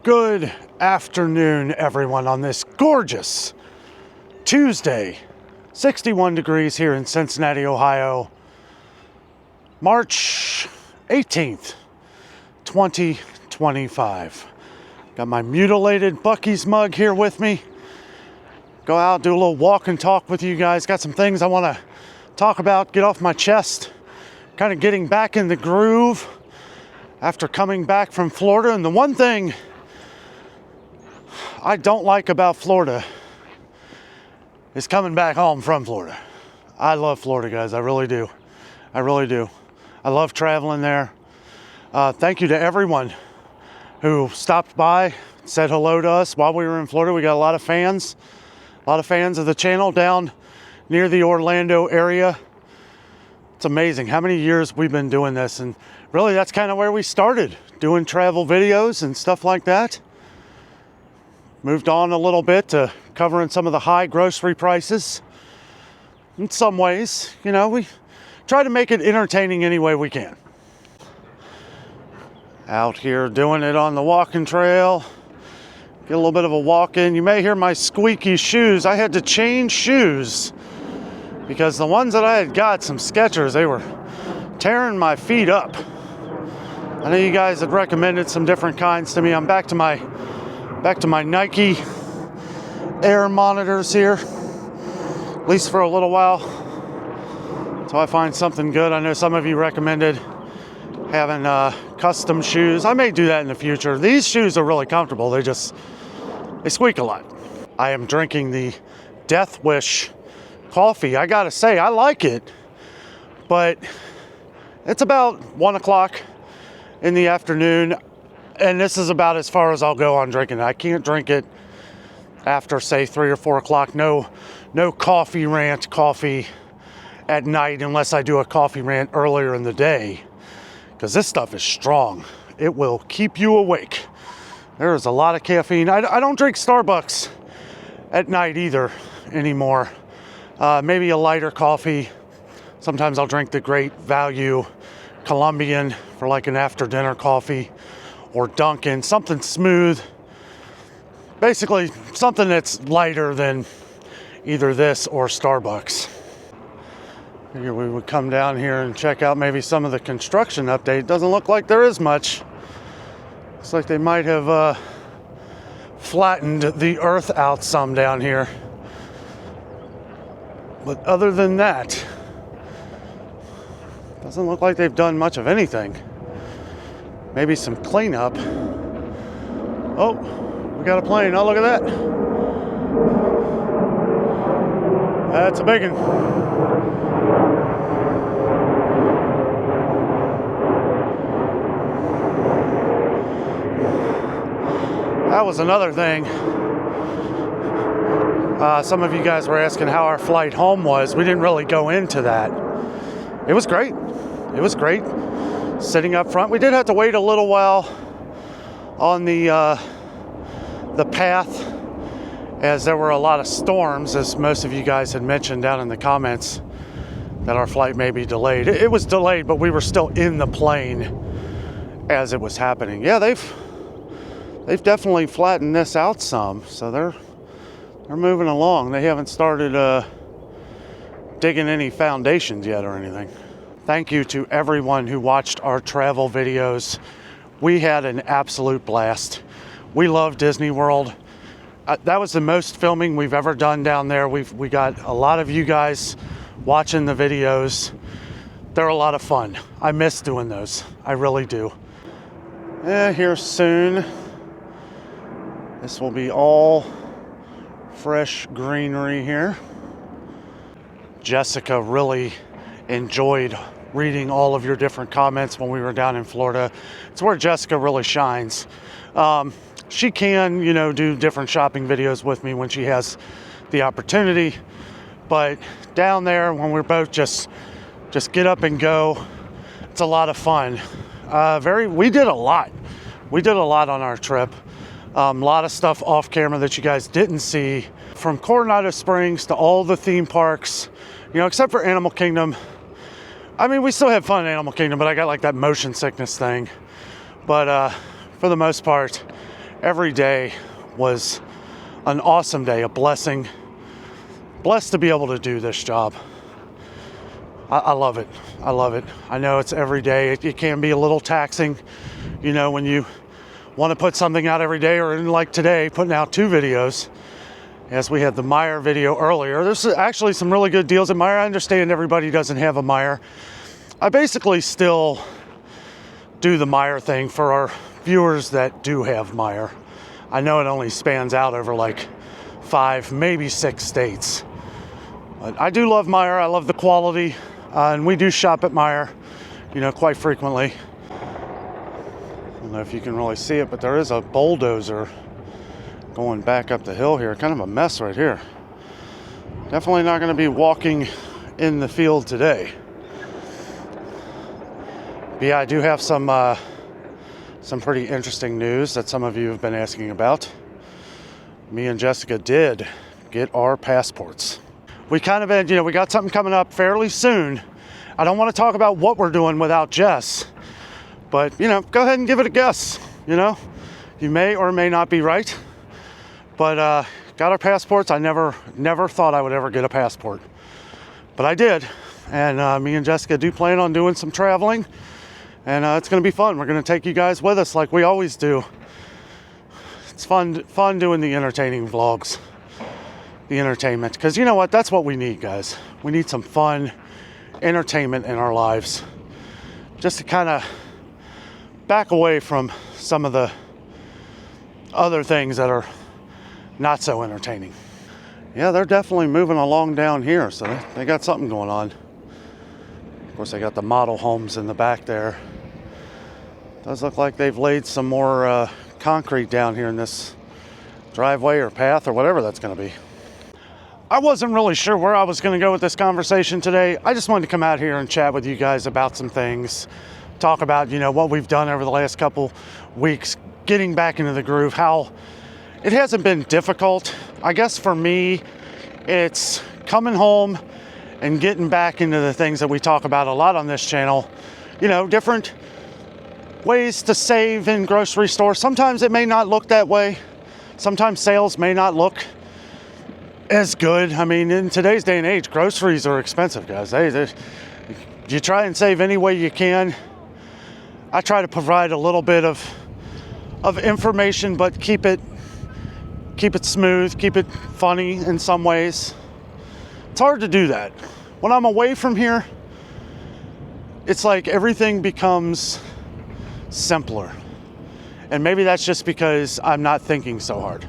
Good afternoon, everyone, on this gorgeous Tuesday. 61 degrees here in Cincinnati, Ohio. March 18th, 2025. Got my mutilated Buc-ee's mug here with me. Go out, do a little walk and talk with you guys. Got some things I want to talk about, get off my chest. Kind of getting back in the groove after coming back from Florida. And the one thing I don't like about Florida is coming back home from Florida. I love Florida, guys. I really do. I really do. I love traveling there. Thank you to everyone who stopped by, said hello to us while we were in Florida. We got a lot of fans of the channel down near the Orlando area. It's amazing how many years we've been doing this, and really that's kind of where we started, doing travel videos and stuff like that. Moved on a little bit to covering some of the high grocery prices. In some ways, you know, we try to make it entertaining any way we can. Out here doing it on the walking trail. Get a little bit of a walk in. You may hear my squeaky shoes. I had to change shoes because the ones that I had got, some Skechers, they were tearing my feet up. I know you guys had recommended some different kinds to me. I'm back to my Nike Air monitors here, at least for a little while, until I find something good. I know some of you recommended having custom shoes. I may do that in the future. These shoes are really comfortable. They squeak a lot. I am drinking the Death Wish coffee. I gotta say, I like it, but it's about 1 o'clock in the afternoon. And this is about as far as I'll go on drinking it. I can't drink it after, say, 3 or 4 o'clock. No coffee rant coffee at night unless I do a coffee rant earlier in the day. Because this stuff is strong. It will keep you awake. There is a lot of caffeine. I don't drink Starbucks at night either anymore. Maybe a lighter coffee. Sometimes I'll drink the Great Value Colombian for like an after dinner coffee. Or Dunkin', something smooth. Basically, something that's lighter than either this or Starbucks. Figure we would come down here and check out maybe some of the construction update. Doesn't look like there is much. Looks like they might have flattened the earth out some down here. But other than that, doesn't look like they've done much of anything. Maybe some cleanup. Oh, we got a plane. Oh, look at that. That's a big one. That was another thing. Some of you guys were asking how our flight home was. We didn't really go into that. It was great. It was great. Sitting up front. We did have to wait a little while on the path as there were a lot of storms, as most of you guys had mentioned down in the comments that our flight may be delayed. It was delayed, but we were still in the plane as it was happening. Yeah, they've definitely flattened this out some, so they're moving along. They haven't started digging any foundations yet or anything. Thank you to everyone who watched our travel videos. We had an absolute blast. We love Disney World. That was the most filming we've ever done down there. We got a lot of you guys watching the videos. They're a lot of fun. I miss doing those. I really do. Here soon. This will be all fresh greenery here. Jessica really enjoyed reading all of your different comments when we were down in Florida. It's where Jessica really shines. She can, do different shopping videos with me when she has the opportunity. But down there, when we're both just get up and go, it's a lot of fun. We did a lot. We did a lot on our trip. A lot of stuff off camera that you guys didn't see. From Coronado Springs to all the theme parks, except for Animal Kingdom. I mean, we still had fun in Animal Kingdom, but I got like that motion sickness thing. But for the most part, every day was an awesome day, a blessing. Blessed to be able to do this job. I love it. I love it. I know it's every day. It can be a little taxing, you know, when you want to put something out every day, or like today, putting out 2 videos. As we had the Meijer video earlier. There's actually some really good deals at Meijer. I understand everybody doesn't have a Meijer. I basically still do the Meijer thing for our viewers that do have Meijer. I know it only spans out over like 5, maybe 6 states. But I do love Meijer. I love the quality. And we do shop at Meijer, you know, quite frequently. I don't know if you can really see it, but there is a bulldozer going back up the hill here. Kind of a mess right here. Definitely not going to be walking in the field today. But yeah, I do have some pretty interesting news that some of you have been asking about. Me and Jessica did get our passports. We kind of had, you know, we got something coming up fairly soon. I don't want to talk about what we're doing without Jess, but, you know, go ahead and give it a guess, you know. You may or may not be right, but got our passports. I never thought I would ever get a passport, but I did. And me and Jessica do plan on doing some traveling, and it's going to be fun. We're going to take you guys with us like we always do. It's fun doing the entertaining vlogs. The entertainment, because you know what, that's what we need, guys. We need some fun entertainment in our lives, just to kind of back away from some of the other things that are not so entertaining. Yeah, they're definitely moving along down here, so they got something going on. Of course, they got the model homes in the back there. Does look like they've laid some more concrete down here in this driveway or path or whatever that's going to be. I wasn't really sure where I was going to go with this conversation today. I just wanted to come out here and chat with you guys about some things. Talk about, you know, what we've done over the last couple weeks, getting back into the groove, how it hasn't been difficult. I guess for me, it's coming home and getting back into the things that we talk about a lot on this channel. You know, different ways to save in grocery stores. Sometimes it may not look that way. Sometimes sales may not look as good. I mean, in today's day and age, groceries are expensive, guys. You try and save any way you can. I try to provide a little bit of information, but keep it smooth, keep it funny in some ways. It's hard to do that. When I'm away from here, it's like everything becomes simpler. And maybe that's just because I'm not thinking so hard.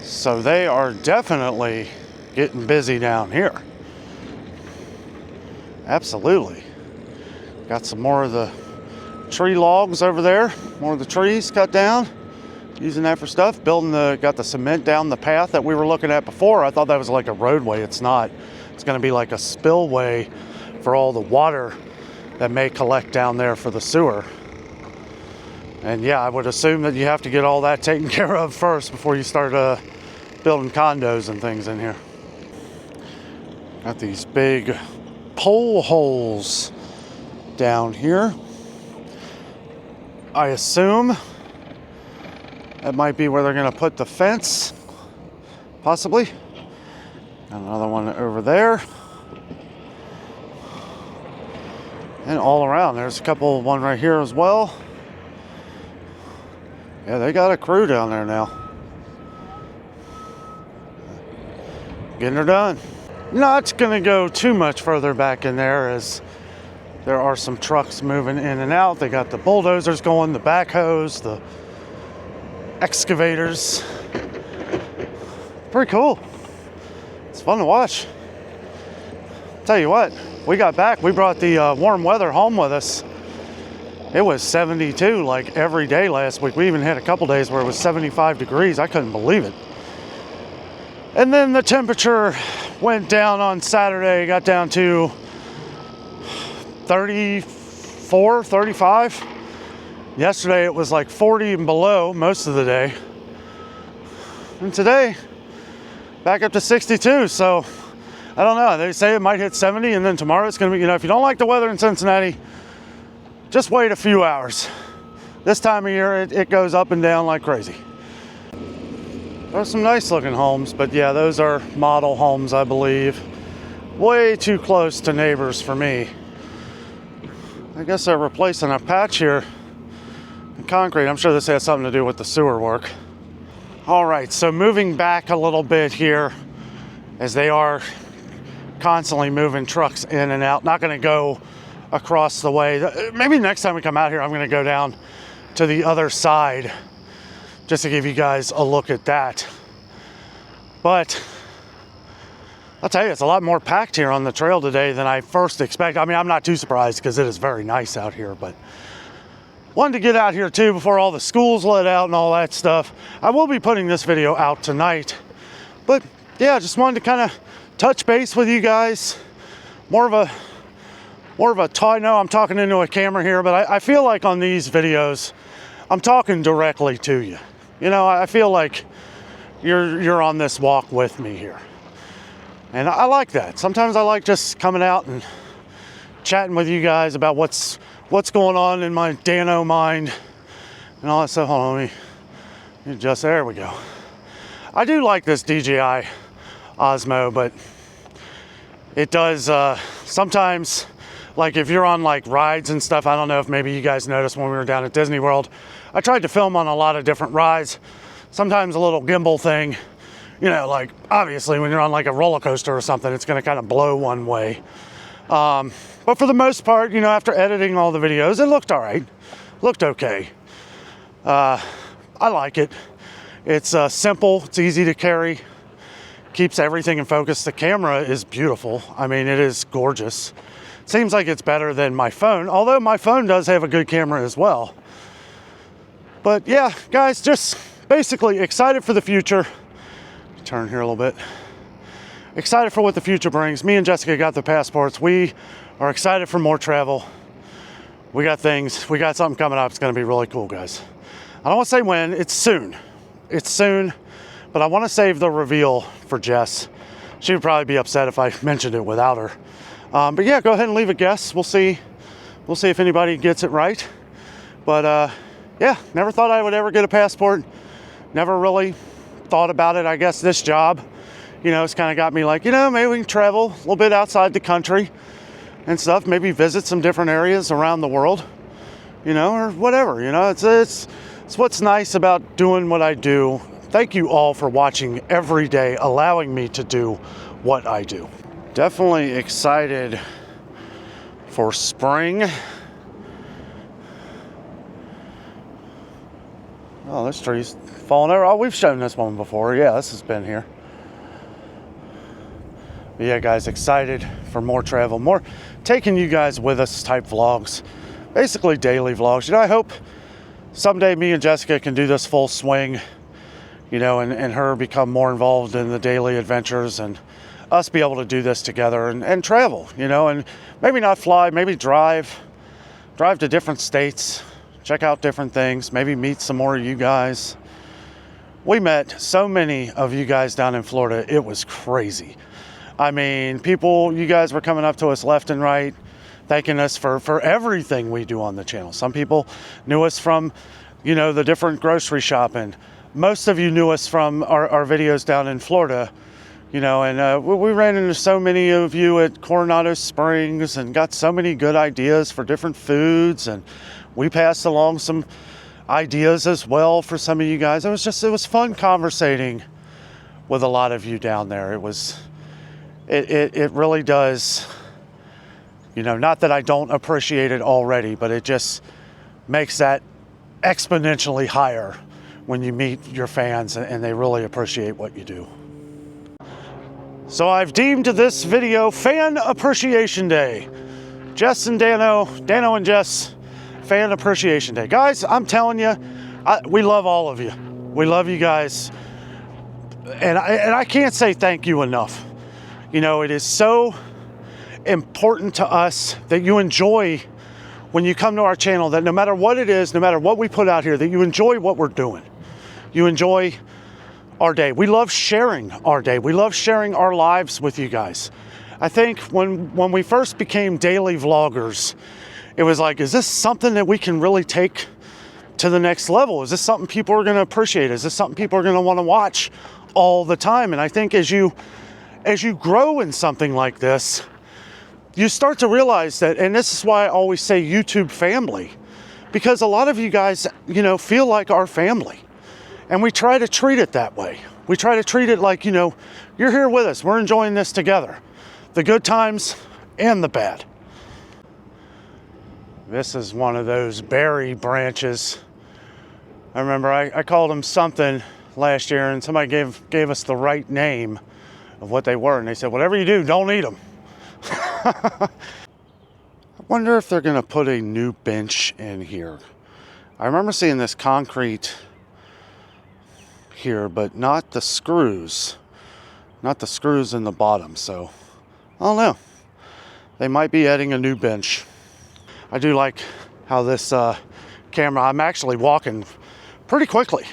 So they are definitely getting busy down here. Absolutely. Got some more of the tree logs over there. More of the trees cut down. Using that for stuff. Got the cement down the path that we were looking at before. I thought that was like a roadway. It's not. It's going to be like a spillway for all the water that may collect down there for the sewer. And yeah, I would assume that you have to get all that taken care of first before you start building condos and things in here. Got these big pole holes down here. I assume that might be where they're going to put the fence, possibly. Got another one over there. And all around, there's a one right here as well. Yeah, they got a crew down there now. Getting her done. Not going to go too much further back in there, as there are some trucks moving in and out. They got the bulldozers going, the backhoes, the excavators. Pretty cool. It's fun to watch. Tell you what, we got back. We brought the warm weather home with us. It was 72 like every day last week. We even had a couple days where it was 75 degrees. I couldn't believe it. And then the temperature went down on Saturday, got down to 34, 35. Yesterday it was like 40 and below most of the day. And today, back up to 62. So I don't know. They say it might hit 70, and then tomorrow it's going to be, you know, if you don't like the weather in Cincinnati, just wait a few hours. this time of year, it goes up and down like crazy. There's some nice looking homes, but yeah, those are model homes, I believe. Way too close to neighbors for me. I guess they're replacing a patch here in concrete. I'm sure this has something to do with the sewer work. All right, so moving back a little bit here, as they are constantly moving trucks in and out. Not gonna go across the way. Maybe next time we come out here, I'm gonna go down to the other side just to give you guys a look at that. But I'll tell you, it's a lot more packed here on the trail today than I first expected. I mean, I'm not too surprised because it is very nice out here, but wanted to get out here too before all the schools let out and all that stuff. I will be putting this video out tonight, but yeah, just wanted to kind of touch base with you guys. More of a talk. I know I'm talking into a camera here, but I feel like on these videos, I'm talking directly to you. You know, I feel like you're on this walk with me here. And I like that. Sometimes I like just coming out and chatting with you guys about what's going on in my Dano mind and all that stuff. Hold on, let me adjust. There we go. I do like this DJI Osmo, but it does sometimes, like if you're on like rides and stuff, I don't know if maybe you guys noticed when we were down at Disney World, I tried to film on a lot of different rides. Sometimes a little gimbal thing, you know, like obviously when you're on like a roller coaster or something, it's going to kind of blow one way. But for the most part, you know, after editing all the videos, it looked all right. Looked okay. I like it. It's simple. It's easy to carry. Keeps everything in focus. The camera is beautiful. I mean, it is gorgeous. Seems like it's better than my phone, although my phone does have a good camera as well. But yeah, guys, just basically excited for the future. Turn here a little bit. Excited for what the future brings. Me and Jessica got the passports. We are excited for more travel. We got things. We got something coming up. It's going to be really cool, guys. I don't want to say when. It's soon. It's soon. But I want to save the reveal for Jess. She would probably be upset if I mentioned it without her. But yeah, go ahead and leave a guess. We'll see. We'll see if anybody gets it right. But yeah, never thought I would ever get a passport. Never really thought about it. I guess this job, you know, it's kind of got me like, you know, maybe we can travel a little bit outside the country and stuff. Maybe visit some different areas around the world, you know, or whatever. You know, it's what's nice about doing what I do. Thank you all for watching every day, allowing me to do what I do. Definitely excited for spring. Oh, this tree's falling over. Oh, we've shown this one before. Yeah, this has been here. But yeah, guys, excited for more travel, more taking you guys with us type vlogs, basically daily vlogs. You know, I hope someday me and Jessica can do this full swing, you know, and her become more involved in the daily adventures and us be able to do this together and travel, you know, and maybe not fly, maybe drive to different states, check out different things, maybe meet some more of you guys. We met so many of you guys down in Florida. It was crazy. I mean, you guys were coming up to us left and right, thanking us for everything we do on the channel. Some people knew us from, you know, the different grocery shopping. Most of you knew us from our videos down in Florida, you know, and we ran into so many of you at Coronado Springs and got so many good ideas for different foods, and we passed along some ideas as well for some of you guys. It was fun conversating with a lot of you down there. It really does, you know, not that I don't appreciate it already, but it just makes that exponentially higher when you meet your fans and they really appreciate what you do. So I've deemed this video Fan Appreciation Day. Jess and Dano and Jess, Fan Appreciation Day. Guys, I'm telling you, we love all of you. We love you guys. And I can't say thank you enough. You know, it is so important to us that you enjoy when you come to our channel, that no matter what it is, no matter what we put out here, that you enjoy what we're doing. You enjoy our day. We love sharing our day. We love sharing our lives with you guys. I think when we first became daily vloggers, it was like, is this something that we can really take to the next level? Is this something people are going to appreciate? Is this something people are going to want to watch all the time? And I think as you grow in something like this, you start to realize that, and this is why I always say YouTube family, because a lot of you guys, feel like our family. And we try to treat it that way. We try to treat it like, you're here with us. We're enjoying this together. The good times and the bad. This is one of those berry branches. I remember I called them something last year, and somebody gave us the right name of what they were. And they said, whatever you do, don't eat them. I wonder if they're going to put a new bench in here. I remember seeing this concrete here, but not the screws. Not the screws in the bottom. So, I don't know. They might be adding a new bench. I do like how this camera, I'm actually walking pretty quickly.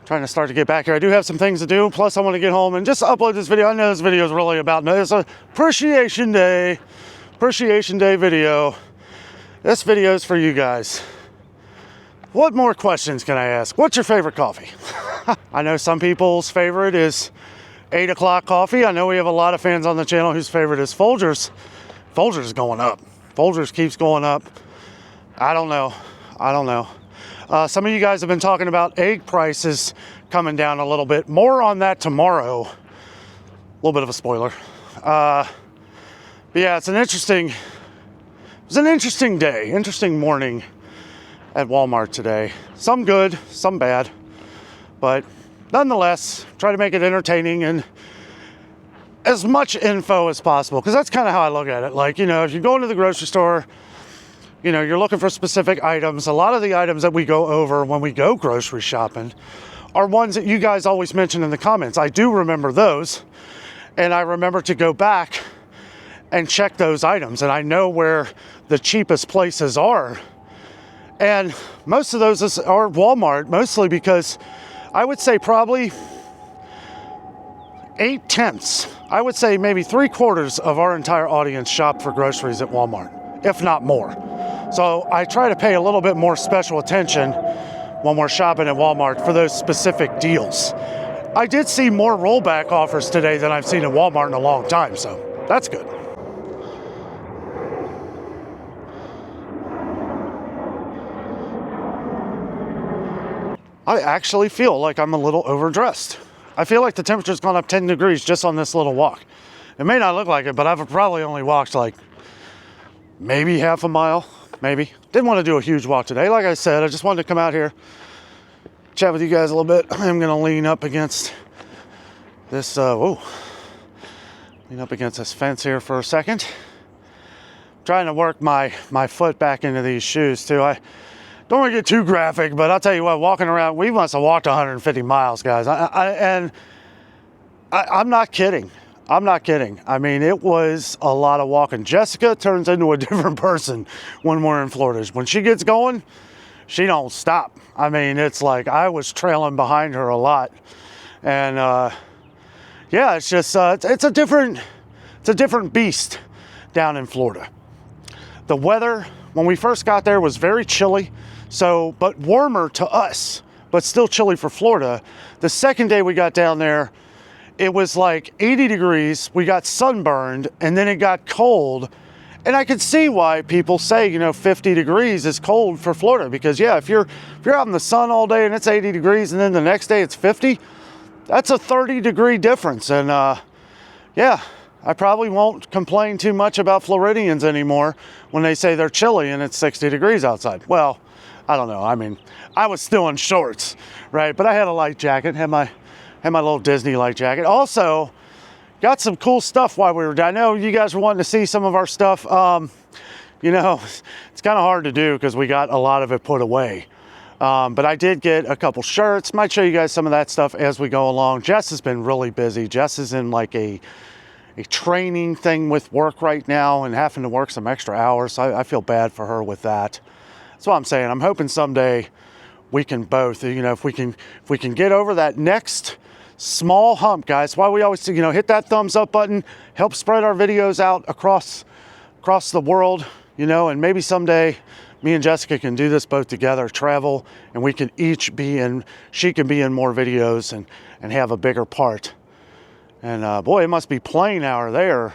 Trying to start to get back here. I do have some things to do. Plus, I want to get home and just upload this video. I know this video is really about this. Appreciation Day video. This video is for you guys. What more questions can I ask? What's your favorite coffee? I know some people's favorite is 8 o'clock coffee. I know we have a lot of fans on the channel whose favorite is Folgers. Folgers is going up. Folgers keeps going up. I don't know. Some of you guys have been talking about egg prices coming down a little bit. More on that tomorrow. A little bit of a spoiler. But yeah, it was an interesting day, interesting morning at Walmart today. Some good, some bad. But nonetheless, try to make it entertaining and as much info as possible. Because that's kind of how I look at it. Like, if you go into the grocery store, you're looking for specific items. A lot of the items that we go over when we go grocery shopping are ones that you guys always mention in the comments. I do remember those, and I remember to go back and check those items, and I know where the cheapest places are. And most of those are Walmart, mostly because I would say probably 8/10, I would say maybe 3/4 of our entire audience shop for groceries at Walmart, if not more. So I try to pay a little bit more special attention when we're shopping at Walmart for those specific deals. I did see more rollback offers today than I've seen at Walmart in a long time, so that's good. I actually feel like I'm a little overdressed. I feel like the temperature's gone up 10 degrees just on this little walk. It may not look like it, but I've probably only walked like maybe half a mile. Maybe. Didn't want to do a huge walk today. Like I said, I just wanted to come out here, chat with you guys a little bit. I'm going to lean up against this, lean up against this fence here for a second. Trying to work my foot back into these shoes too. I don't want to get too graphic, but I'll tell you what, walking around, we must have walked 150 miles, guys. I'm not kidding. I'm not kidding. I mean, it was a lot of walking. Jessica turns into a different person when we're in Florida. When she gets going, she don't stop. I mean, it's like I was trailing behind her a lot. And yeah, it's just, it's a different beast down in Florida. The weather, when we first got there, was very chilly. But warmer to us, but still chilly for Florida. The second day we got down there, it was like 80 degrees, we got sunburned, and then it got cold. And I could see why people say, 50 degrees is cold for Florida. Because yeah, if you're out in the sun all day and it's 80 degrees and then the next day it's 50, that's a 30-degree difference. And yeah, I probably won't complain too much about Floridians anymore when they say they're chilly and it's 60 degrees outside. Well, I don't know. I mean, I was still in shorts, right? But I had a light jacket, had my little Disney light jacket. Also, got some cool stuff while we were down. I know you guys were wanting to see some of our stuff. It's kind of hard to do because we got a lot of it put away. But I did get a couple shirts. Might show you guys some of that stuff as we go along. Jess has been really busy. Jess is in like a training thing with work right now and having to work some extra hours. So I feel bad for her with that. That's what I'm saying. I'm hoping someday we can both, if we can get over that next small hump, guys. Why we always, hit that thumbs up button, help spread our videos out across the world, and maybe someday me and Jessica can do this both together, travel, and we can each be in, she can be in more videos and have a bigger part. And boy, it must be playing hour there.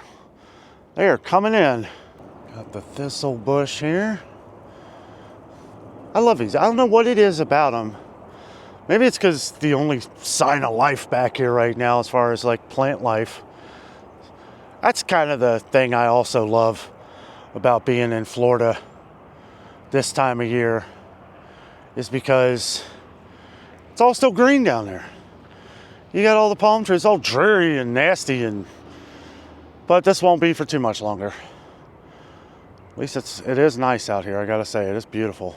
They are coming in. Got the thistle bush here. I love these. I don't know what it is about them. Maybe it's because the only sign of life back here right now as far as like plant life. That's kind of the thing I also love about being in Florida this time of year, is because it's all still green down there. You got all the palm trees, all dreary and nasty, but this won't be for too much longer. At least it is nice out here, I gotta say. It is beautiful.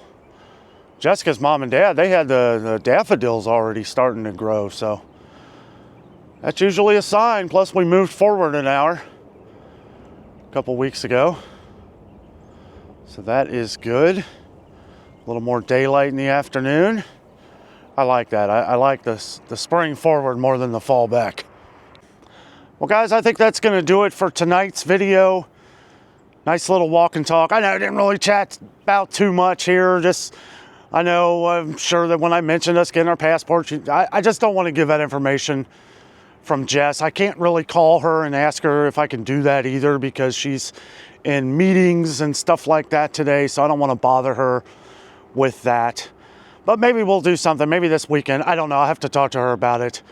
Jessica's mom and dad, they had the daffodils already starting to grow, so that's usually a sign. Plus, we moved forward an hour a couple weeks ago, so that is good. A little more daylight in the afternoon. I like that. I like the spring forward more than the fall back. Well, guys, I think that's going to do it for tonight's video. Nice little walk and talk. I know I didn't really chat about too much here. I'm sure that when I mentioned us getting our passports, I just don't want to give that information from Jess. I can't really call her and ask her if I can do that either, because she's in meetings and stuff like that today, so I don't want to bother her with that. But maybe we'll do something, maybe this weekend. I don't know. I'll have to talk to her about it.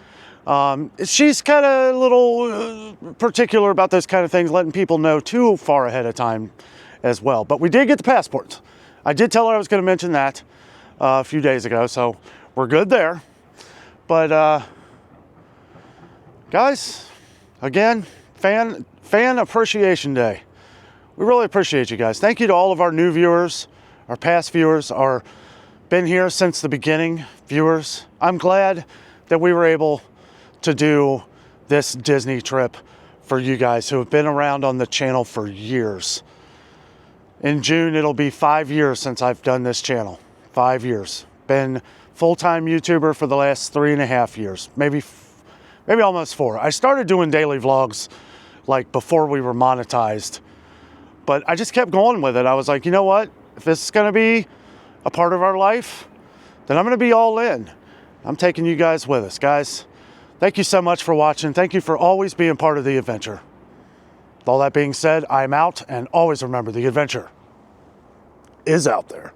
She's kind of a little particular about those kind of things, letting people know too far ahead of time as well. But we did get the passports. I did tell her I was going to mention that a few days ago, so we're good there. But guys, again, fan appreciation day. We really appreciate you guys. Thank you to all of our new viewers, our past viewers, our been here since the beginning viewers. I'm glad that we were able to do this Disney trip for you guys who have been around on the channel for years. In June, it'll be 5 years since I've done this channel. 5 years. Been full-time YouTuber for the last 3.5 years, maybe almost 4. I started doing daily vlogs like before we were monetized, but I just kept going with it. I was like, you know what? If this is going to be a part of our life, then I'm going to be all in. I'm taking you guys with us. Guys, thank you so much for watching. Thank you for always being part of the adventure. With all that being said, I'm out, and always remember, the adventure is out there.